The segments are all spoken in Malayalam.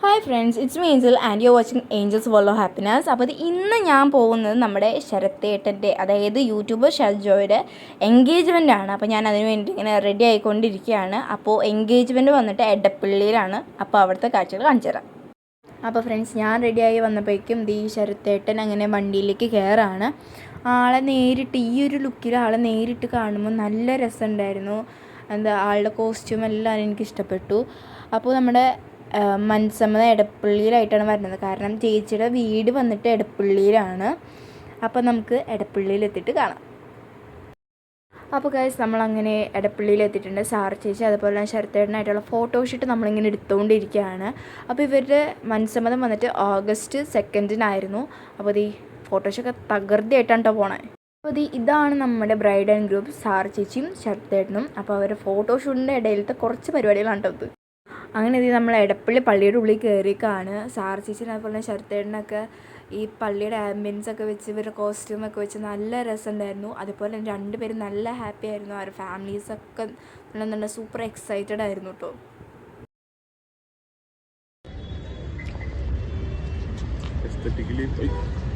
Hi friends, it's me Angel and you watching Angeles world of happiness. അപ്പോൾ ഇന്ന് ഞാൻ പോകുന്നത് നമ്മുടെ ശരത്തേട്ടൻ്റെ, അതായത് യൂട്യൂബർ ഷർജോയുടെ എൻഗേജ്മെൻ്റ് ആണ്. അപ്പോൾ ഞാൻ അതിന് വേണ്ടി ഇങ്ങനെ റെഡി ആയിക്കൊണ്ടിരിക്കുകയാണ്. അപ്പോൾ എൻഗേജ്മെൻറ്റ് വന്നിട്ട് എടപ്പള്ളിയിലാണ്. അപ്പോൾ അവിടുത്തെ കാഴ്ചകൾ കാണിച്ചു തരാം. അപ്പോൾ ഫ്രണ്ട്സ്, ഞാൻ റെഡിയായി വന്നപ്പോഴേക്കും ഈ ശരത്തേട്ടൻ അങ്ങനെ വണ്ടിയിലേക്ക് കയറാണ്. ആളെ നേരിട്ട് ഈ ഒരു ലുക്കിൽ ആളെ നേരിട്ട് കാണുമ്പോൾ നല്ല രസമുണ്ടായിരുന്നു. ആളുടെ കോസ്റ്റ്യൂം എല്ലാം എനിക്കിഷ്ടപ്പെട്ടു. അപ്പോൾ നമ്മുടെ മനസ്സമ്മത എടപ്പള്ളിയിലായിട്ടാണ് വരുന്നത്. കാരണം ചേച്ചിയുടെ വീട് വന്നിട്ട് എടപ്പള്ളിയിലാണ്. അപ്പോൾ നമുക്ക് എടപ്പള്ളിയിലെത്തിയിട്ട് കാണാം. അപ്പോൾ ഗൈസ്, നമ്മളങ്ങനെ എടപ്പള്ളിയിലെത്തിയിട്ടുണ്ട്. സാർ ചേച്ചി അതുപോലെ തന്നെ ശരത്തേട്ടനായിട്ടുള്ള ഫോട്ടോഷൂട്ട് നമ്മളിങ്ങനെ എടുത്തുകൊണ്ടിരിക്കുകയാണ്. അപ്പോൾ ഇവരുടെ മനസ്സമ്മതം വന്നിട്ട് August 2 അപ്പോൾ ഈ ഫോട്ടോഷൊക്കെ തകൃതിയായിട്ടാണ് കേട്ടോ പോണേ. അപ്പോൾ ഇതാണ് നമ്മുടെ ബ്രൈഡ് ആൻഡ് ഗ്രൂപ്പ്, സാർ ചേച്ചിയും ശരത്തേട്ടനും. അപ്പോൾ അവരുടെ ഫോട്ടോഷൂട്ടിൻ്റെ ഇടയിലത്തെ കുറച്ച് പരിപാടികളാണ് കേട്ടോ. അങ്ങനെ നമ്മൾ എടപ്പള്ളി പള്ളിയുടെ ഉള്ളിൽ കയറിയൊക്കെയാണ്. സാർ ചേച്ചിനെ അതുപോലെ ശരത്തേട്ടനൊക്കെ ഈ പള്ളിയുടെ ആംബിയൻസ് ഒക്കെ വെച്ച് ഇവരുടെ കോസ്റ്റ്യൂമൊക്കെ വെച്ച് നല്ല രസമുണ്ടായിരുന്നു. അതുപോലെ തന്നെ രണ്ടുപേരും നല്ല ഹാപ്പി ആയിരുന്നു. അവരുടെ ഫാമിലീസൊക്കെ നല്ല സൂപ്പർ എക്സൈറ്റഡ് ആയിരുന്നു കേട്ടോ.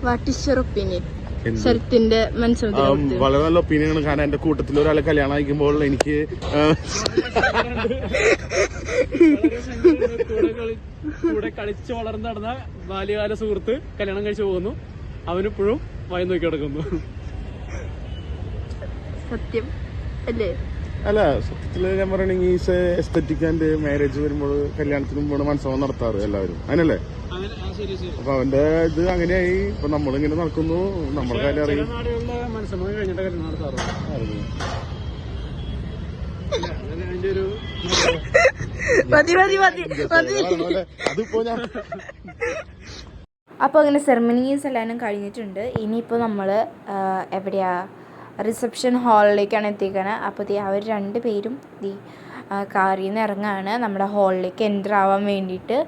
What is your opinion? ശരത്തിന്റെ വളരെ നല്ല ഒപ്പീനിയനാണ്. കാരണം എന്റെ കൂട്ടത്തിൽ ഒരാളെ കല്യാണം അയക്കുമ്പോൾ എനിക്ക് കൂടെ കളിച്ച് വളർന്നു നടന്ന ബാല്യകാല സുഹൃത്ത് കല്യാണം കഴിച്ചു പോകുന്നു. അവനിപ്പോഴും വായി നോക്കി കിടക്കുന്നു. സത്യം അല്ലേ? അല്ല, സത്യത്തില് ഞാൻ പറയണെങ്കിൽ എസ്തെറ്റിക് ആൻഡ് മാരേജ് വരുമ്പോൾ കല്യാണത്തിന് മുമ്പ് മനസ്സമ്മതം നടത്താറ് എല്ലാവരും, അങ്ങനല്ലേ? അപ്പൊ അവന്റെ ഇത് അങ്ങനെയായി. ഇപ്പൊ നമ്മളിങ്ങനെ നടക്കുന്നു, നമ്മുടെ കാര്യം അറിയും. മനസ്സമ്മതം കഴിഞ്ഞിട്ട് കല്യാണം നടത്താറ്. അപ്പോൾ അങ്ങനെ സെറമണീസ് എല്ലാം കഴിഞ്ഞിട്ടുണ്ട്. ഇനിയിപ്പോൾ നമ്മൾ എവിടെയാ, റിസപ്ഷൻ ഹാളിലേക്കാണ് എത്തിക്കുന്നത്. അപ്പോൾ അവർ രണ്ടുപേരും കാറിൽ നിന്ന് ഇറങ്ങുകയാണ് നമ്മുടെ ഹാളിലേക്ക് എൻ്റർ ആവാൻ വേണ്ടിയിട്ട്.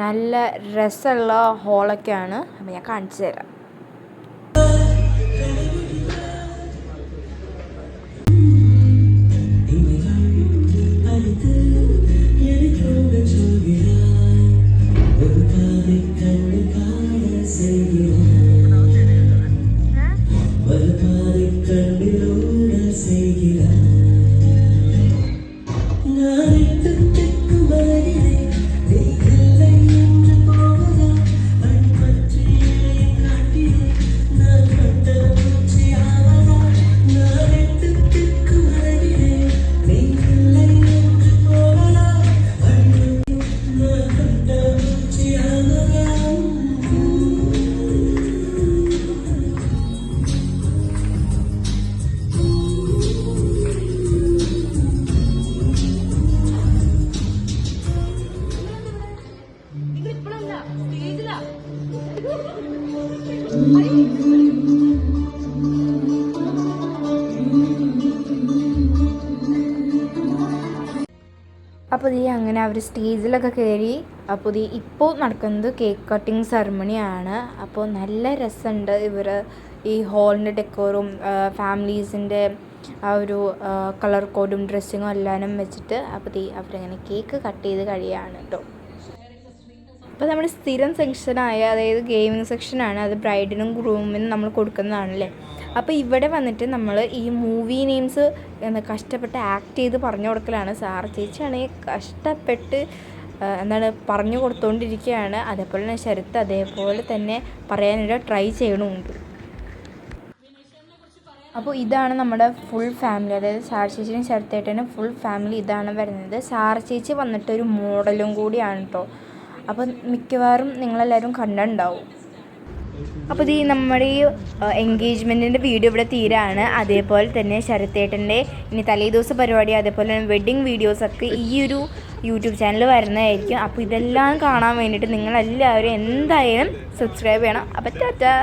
നല്ല രസമുള്ള ഹാളൊക്കെയാണ്. അപ്പോൾ ഞാൻ കാണിച്ചു തരാം. അപ്പോൾ അങ്ങനെ അവർ സ്റ്റേജിലൊക്കെ കയറി. അപ്പോൾ ഇപ്പോൾ നടക്കുന്നത് കേക്ക് കട്ടിങ് സെറമണിയാണ്. അപ്പോൾ നല്ല രസമുണ്ട്. ഇവർ ഈ ഹാളിൻ്റെ ഡെക്കോറും ഫാമിലീസിൻ്റെ ആ ഒരു കളർ കോഡും ഡ്രസ്സിങ്ങും എല്ലാം വെച്ചിട്ട് അപ്പോൾ അവരങ്ങനെ കേക്ക് കട്ട് ചെയ്ത് കഴിയുകയാണ് കേട്ടോ. അപ്പോൾ നമ്മുടെ സ്ഥിരം സെക്ഷനായ, അതായത് ഗെയിമിംഗ് സെക്ഷനാണ്. അത് ബ്രൈഡിനും ഗ്രൂമിനും നമ്മൾ കൊടുക്കുന്നതാണല്ലേ. അപ്പോൾ ഇവിടെ വന്നിട്ട് നമ്മൾ ഈ മൂവി നെയിംസ് കഷ്ടപ്പെട്ട് ആക്ട് ചെയ്ത് പറഞ്ഞു കൊടുക്കലാണ്. സാർ ചേച്ചിയാണെങ്കിൽ കഷ്ടപ്പെട്ട് പറഞ്ഞു കൊടുത്തുകൊണ്ടിരിക്കുകയാണ്. അതേപോലെ തന്നെ ശരത്ത് അതേപോലെ തന്നെ പറയാനൊരു ട്രൈ ചെയ്യണമുണ്ട്. അപ്പോൾ ഇതാണ് നമ്മുടെ ഫുൾ ഫാമിലി, അതായത് സാർ ചേച്ചിയും ശരത്തേട്ടനും ഫുൾ ഫാമിലി ഇതാണ് വരുന്നത്. സാർ ചേച്ചി വന്നിട്ട് ഒരു മോഡലും കൂടിയാണ് കേട്ടോ. അപ്പോൾ മിക്കവാറും നിങ്ങളെല്ലാവരും കണ്ടിട്ടുണ്ടാവും. അപ്പോൾ നമ്മുടെ ഈ എൻഗേജ്മെൻറ്റിൻ്റെ വീഡിയോ ഇവിടെ തീരാണ്. അതേപോലെ തന്നെ ശരത്തേട്ടൻ്റെ ഇനി തലേദിവസ പരിപാടി, അതേപോലെ തന്നെ വെഡ്ഡിങ് വീഡിയോസൊക്കെ ഈ ഒരു യൂട്യൂബ് ചാനൽ വരുന്നതായിരിക്കും. അപ്പോൾ ഇതെല്ലാം കാണാൻ വേണ്ടിയിട്ട് നിങ്ങളെല്ലാവരും എന്തായാലും സബ്സ്ക്രൈബ് ചെയ്യണം. അപ്പോൾ ടാറ്റാ.